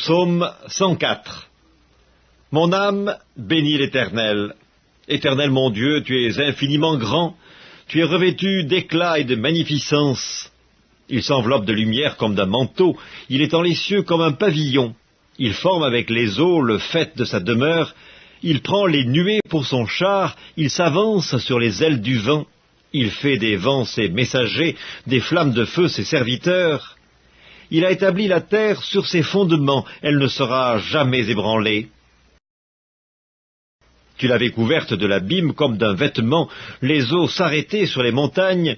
Psaume 104. Mon âme bénit l'Éternel. Éternel mon Dieu, tu es infiniment grand, tu es revêtu d'éclat et de magnificence. Il s'enveloppe de lumière comme d'un manteau, il étend les cieux comme un pavillon. Il forme avec les eaux le faîte de sa demeure, il prend les nuées pour son char, il s'avance sur les ailes du vent. Il fait des vents ses messagers, des flammes de feu ses serviteurs. Il a établi la terre sur ses fondements, elle ne sera jamais ébranlée. Tu l'avais couverte de l'abîme comme d'un vêtement, les eaux s'arrêtaient sur les montagnes,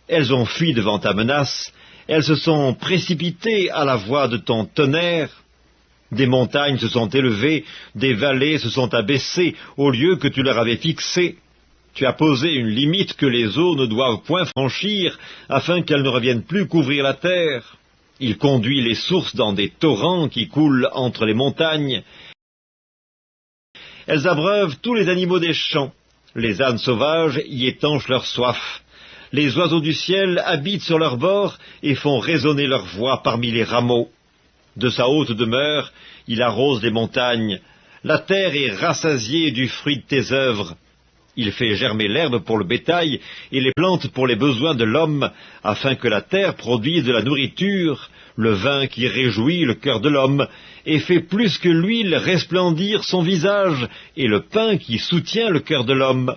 elles ont fui devant ta menace, elles se sont précipitées à la voix de ton tonnerre. Des montagnes se sont élevées, des vallées se sont abaissées au lieu que tu leur avais fixé. Tu as posé une limite que les eaux ne doivent point franchir, afin qu'elles ne reviennent plus couvrir la terre. Il conduit les sources dans des torrents qui coulent entre les montagnes. Elles abreuvent tous les animaux des champs. Les ânes sauvages y étanchent leur soif. Les oiseaux du ciel habitent sur leurs bords et font résonner leur voix parmi les rameaux. De sa haute demeure, il arrose les montagnes. La terre est rassasiée du fruit de tes œuvres. Il fait germer l'herbe pour le bétail et les plantes pour les besoins de l'homme, afin que la terre produise de la nourriture, le vin qui réjouit le cœur de l'homme, et fait plus que l'huile resplendir son visage, et le pain qui soutient le cœur de l'homme.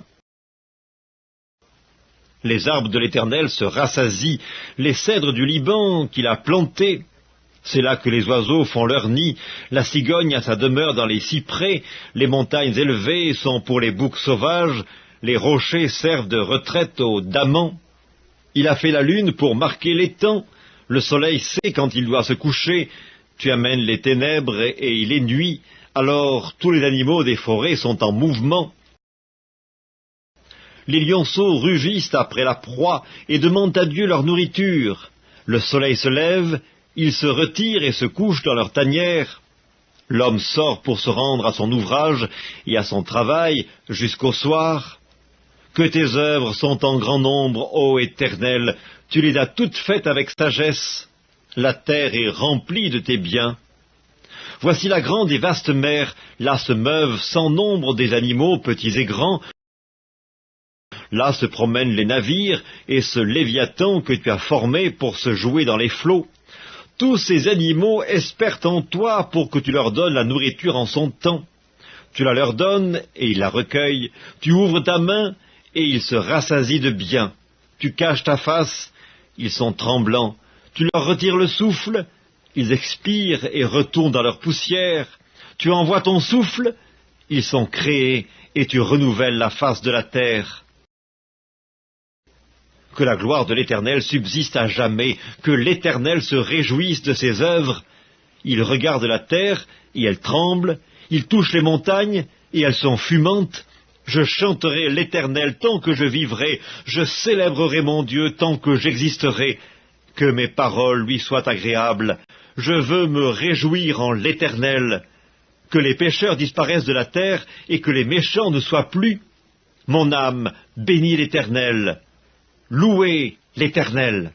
Les arbres de l'Éternel se rassasient, les cèdres du Liban qu'il a plantés. C'est là que les oiseaux font leur nid, la cigogne a sa demeure dans les cyprès, les montagnes élevées sont pour les boucs sauvages, les rochers servent de retraite aux damans. Il a fait la lune pour marquer les temps, le soleil sait quand il doit se coucher, tu amènes les ténèbres et il est nuit, alors tous les animaux des forêts sont en mouvement. Les lionceaux rugissent après la proie et demandent à Dieu leur nourriture. Le soleil se lève, ils se retirent et se couchent dans leur tanière. L'homme sort pour se rendre à son ouvrage et à son travail jusqu'au soir. Que tes œuvres sont en grand nombre, ô Éternel, tu les as toutes faites avec sagesse. La terre est remplie de tes biens. Voici la grande et vaste mer, là se meuvent sans nombre des animaux, petits et grands. Là se promènent les navires et ce Léviathan que tu as formé pour se jouer dans les flots. Tous ces animaux espèrent en toi pour que tu leur donnes la nourriture en son temps. Tu la leur donnes et ils la recueillent. Tu ouvres ta main et ils se rassasient de bien. Tu caches ta face, ils sont tremblants. Tu leur retires le souffle, ils expirent et retournent dans leur poussière. Tu envoies ton souffle, ils sont créés et tu renouvelles la face de la terre. Que la gloire de l'Éternel subsiste à jamais, que l'Éternel se réjouisse de ses œuvres. Il regarde la terre, et elle tremble, il touche les montagnes, et elles sont fumantes. Je chanterai l'Éternel tant que je vivrai, je célébrerai mon Dieu tant que j'existerai. Que mes paroles lui soient agréables, je veux me réjouir en l'Éternel. Que les pécheurs disparaissent de la terre, et que les méchants ne soient plus. Mon âme bénit l'Éternel. Louez l'Éternel.